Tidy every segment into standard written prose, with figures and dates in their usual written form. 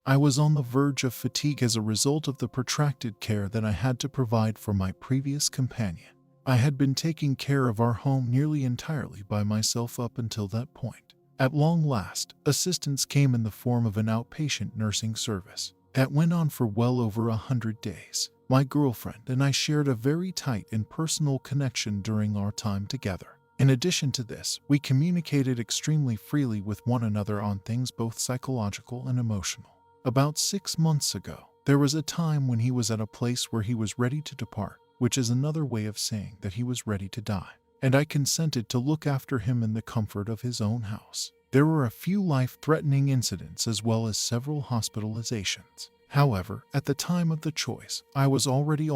I was on the verge of fatigue as a result of the protracted care that I had to provide for my previous companion. I had been taking care of our home nearly entirely by myself up until that point. At long last, assistance came in the form of an outpatient nursing service that went on for well over 100 days. My girlfriend and I shared a very tight and personal connection during our time together. In addition to this, we communicated extremely freely with one another on things both psychological and emotional. About 6 months ago, there was a time when he was at a place where he was ready to depart, which is another way of saying that he was ready to die, and I consented to look after him in the comfort of his own house. There were a few life-threatening incidents as well as several hospitalizations. However, at the time of the choice, I was already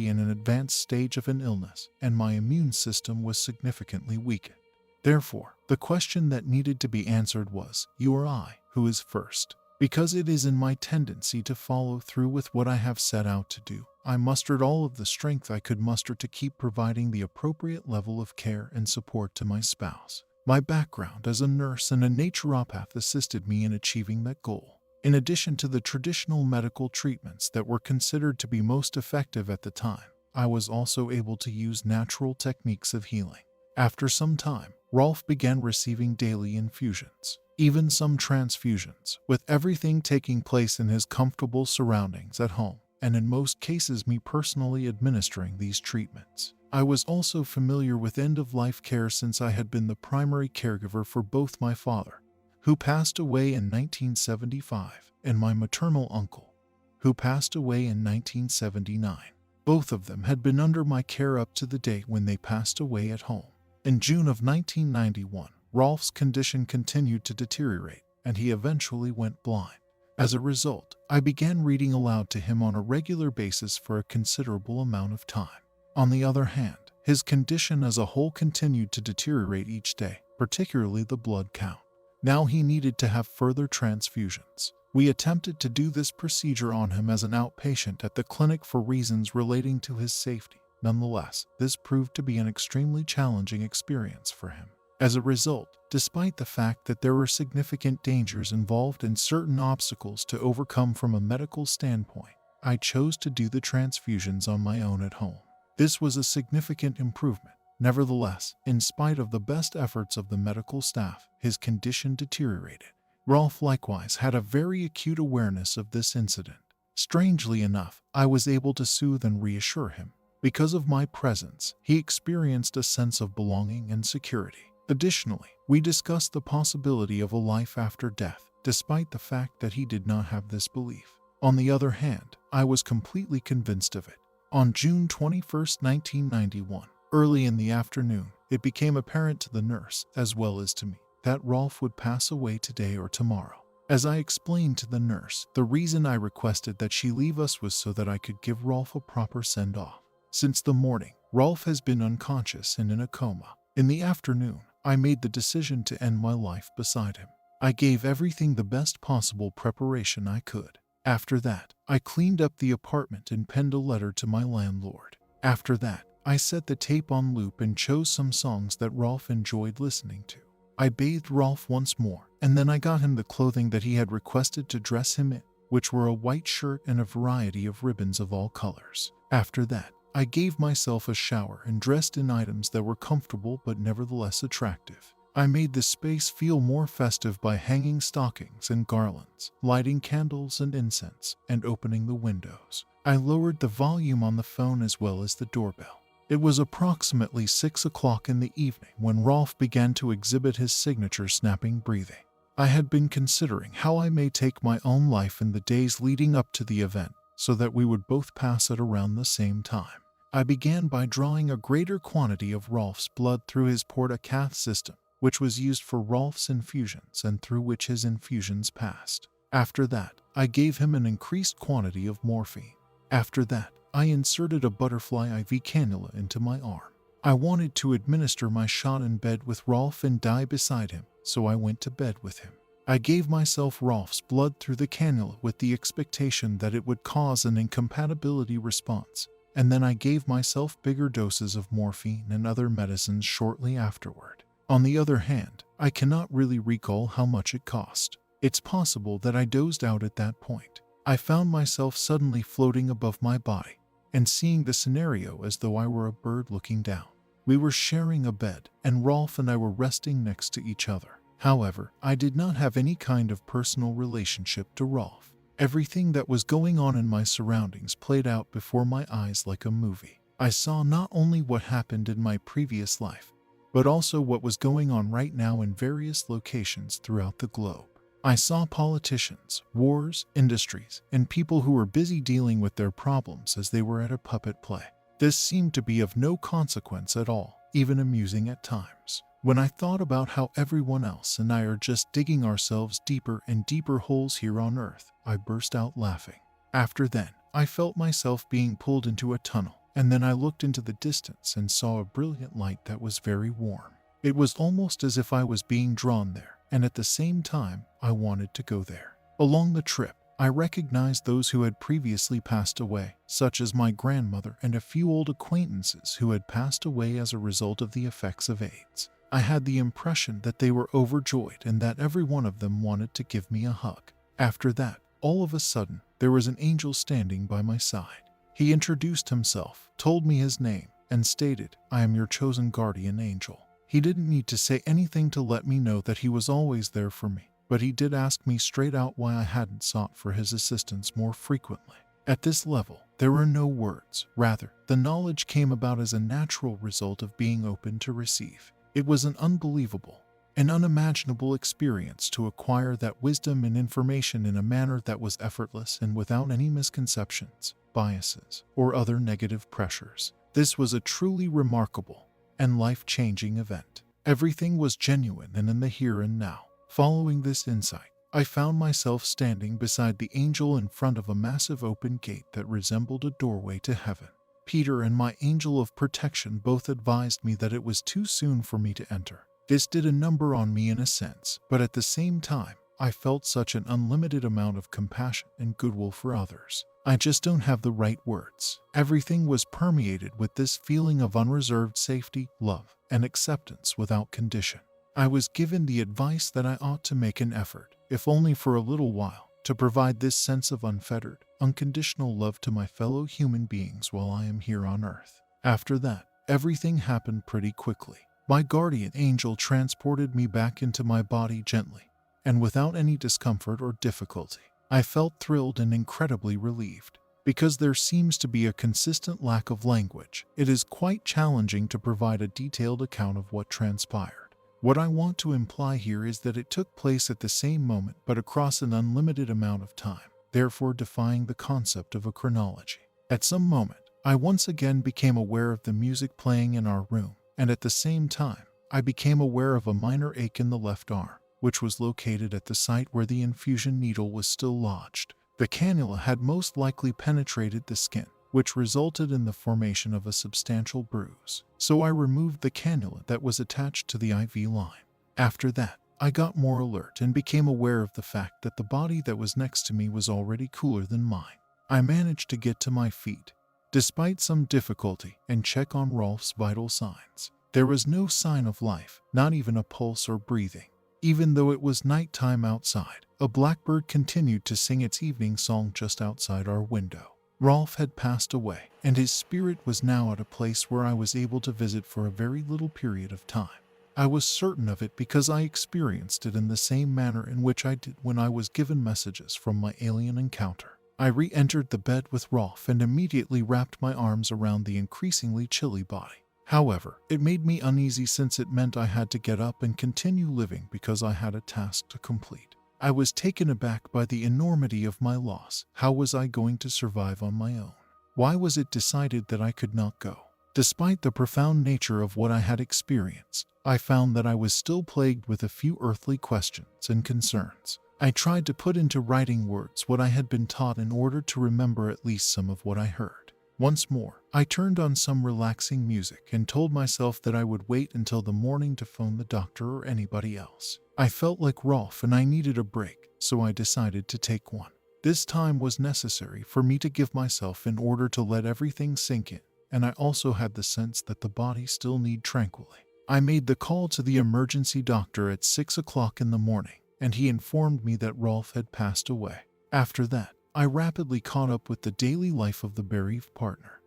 in an advanced stage of an illness, and my immune system was significantly weakened. Therefore, the question that needed to be answered was, you or I, who is first? Because it is in my tendency to follow through with what I have set out to do, I mustered all of the strength I could muster to keep providing the appropriate level of care and support to my spouse. My background as a nurse and a naturopath assisted me in achieving that goal. In addition to the traditional medical treatments that were considered to be most effective at the time, I was also able to use natural techniques of healing. After some time, Rolf began receiving daily infusions, even some transfusions, with everything taking place in his comfortable surroundings at home, and in most cases me personally administering these treatments. I was also familiar with end-of-life care since I had been the primary caregiver for both my father, who passed away in 1975, and my maternal uncle, who passed away in 1979. Both of them had been under my care up to the day when they passed away at home. In June of 1991, Rolf's condition continued to deteriorate, and he eventually went blind. As a result, I began reading aloud to him on a regular basis for a considerable amount of time. On the other hand, his condition as a whole continued to deteriorate each day, particularly the blood count. Now he needed to have further transfusions. We attempted to do this procedure on him as an outpatient at the clinic for reasons relating to his safety. Nonetheless, this proved to be an extremely challenging experience for him. As a result, despite the fact that there were significant dangers involved and certain obstacles to overcome from a medical standpoint, I chose to do the transfusions on my own at home. This was a significant improvement. Nevertheless, in spite of the best efforts of the medical staff, his condition deteriorated. Rolf likewise had a very acute awareness of this incident. Strangely enough, I was able to soothe and reassure him. Because of my presence, he experienced a sense of belonging and security. Additionally, we discussed the possibility of a life after death, despite the fact that he did not have this belief. On the other hand, I was completely convinced of it. On June 21, 1991, early in the afternoon, it became apparent to the nurse, as well as to me, that Rolf would pass away today or tomorrow. As I explained to the nurse, the reason I requested that she leave us was so that I could give Rolf a proper send-off. Since the morning, Rolf has been unconscious and in a coma. In the afternoon, I made the decision to end my life beside him. I gave everything the best possible preparation I could. After that, I cleaned up the apartment and penned a letter to my landlord. After that, I set the tape on loop and chose some songs that Rolf enjoyed listening to. I bathed Rolf once more, and then I got him the clothing that he had requested to dress him in, which were a white shirt and a variety of ribbons of all colors. After that, I gave myself a shower and dressed in items that were comfortable but nevertheless attractive. I made the space feel more festive by hanging stockings and garlands, lighting candles and incense, and opening the windows. I lowered the volume on the phone as well as the doorbell. It was approximately 6 o'clock in the evening when Rolf began to exhibit his signature snapping breathing. I had been considering how I may take my own life in the days leading up to the event, so that we would both pass at around the same time. I began by drawing a greater quantity of Rolf's blood through his porta-cath system, which was used for Rolf's infusions and through which his infusions passed. After that, I gave him an increased quantity of morphine. After that, I inserted a butterfly IV cannula into my arm. I wanted to administer my shot in bed with Rolf and die beside him, so I went to bed with him. I gave myself Rolf's blood through the cannula with the expectation that it would cause an incompatibility response, and then I gave myself bigger doses of morphine and other medicines shortly afterward. On the other hand, I cannot really recall how much it cost. It's possible that I dozed out at that point. I found myself suddenly floating above my body and seeing the scenario as though I were a bird looking down. We were sharing a bed, and Rolf and I were resting next to each other. However, I did not have any kind of personal relationship to Rolf. Everything that was going on in my surroundings played out before my eyes like a movie. I saw not only what happened in my previous life, but also what was going on right now in various locations throughout the globe. I saw politicians, wars, industries, and people who were busy dealing with their problems as they were at a puppet play. This seemed to be of no consequence at all, even amusing at times. When I thought about how everyone else and I are just digging ourselves deeper and deeper holes here on Earth, I burst out laughing. After then, I felt myself being pulled into a tunnel, and then I looked into the distance and saw a brilliant light that was very warm. It was almost as if I was being drawn there, and at the same time, I wanted to go there. Along the trip, I recognized those who had previously passed away, such as my grandmother and a few old acquaintances who had passed away as a result of the effects of AIDS. I had the impression that they were overjoyed and that every one of them wanted to give me a hug. After that, all of a sudden, there was an angel standing by my side. He introduced himself, told me his name, and stated, "I am your chosen guardian angel." He didn't need to say anything to let me know that he was always there for me, but he did ask me straight out why I hadn't sought for his assistance more frequently. At this level, there were no words. Rather, the knowledge came about as a natural result of being open to receive. It was an unbelievable, an unimaginable experience to acquire that wisdom and information in a manner that was effortless and without any misconceptions, biases, or other negative pressures. This was a truly remarkable and life-changing event. Everything was genuine and in the here and now. Following this insight, I found myself standing beside the angel in front of a massive open gate that resembled a doorway to heaven. Peter and my angel of protection both advised me that it was too soon for me to enter. This did a number on me in a sense, but at the same time, I felt such an unlimited amount of compassion and goodwill for others. I just don't have the right words. Everything was permeated with this feeling of unreserved safety, love, and acceptance without condition. I was given the advice that I ought to make an effort, if only for a little while, to provide this sense of unfettered, unconditional love to my fellow human beings while I am here on Earth. After that, everything happened pretty quickly. My guardian angel transported me back into my body gently, and without any discomfort or difficulty. I felt thrilled and incredibly relieved. Because there seems to be a consistent lack of language, it is quite challenging to provide a detailed account of what transpired. What I want to imply here is that it took place at the same moment but across an unlimited amount of time, therefore defying the concept of a chronology. At some moment, I once again became aware of the music playing in our room, and at the same time, I became aware of a minor ache in the left arm, which was located at the site where the infusion needle was still lodged. The cannula had most likely penetrated the skin, which resulted in the formation of a substantial bruise. So I removed the cannula that was attached to the IV line. After that, I got more alert and became aware of the fact that the body that was next to me was already cooler than mine. I managed to get to my feet, despite some difficulty, and check on Rolf's vital signs. There was no sign of life, not even a pulse or breathing. Even though it was nighttime outside, a blackbird continued to sing its evening song just outside our window. Rolf had passed away, and his spirit was now at a place where I was able to visit for a very little period of time. I was certain of it because I experienced it in the same manner in which I did when I was given messages from my alien encounter. I re-entered the bed with Rolf and immediately wrapped my arms around the increasingly chilly body. However, it made me uneasy since it meant I had to get up and continue living because I had a task to complete. I was taken aback by the enormity of my loss. How was I going to survive on my own? Why was it decided that I could not go? Despite the profound nature of what I had experienced, I found that I was still plagued with a few earthly questions and concerns. I tried to put into writing words what I had been taught in order to remember at least some of what I heard. Once more, I turned on some relaxing music and told myself that I would wait until the morning to phone the doctor or anybody else. I felt like Rolf and I needed a break, so I decided to take one. This time was necessary for me to give myself in order to let everything sink in, and I also had the sense that the body still needed tranquility. I made the call to the emergency doctor at 6 o'clock in the morning, and he informed me that Rolf had passed away. After that, I rapidly caught up with the daily life of the bereaved partner.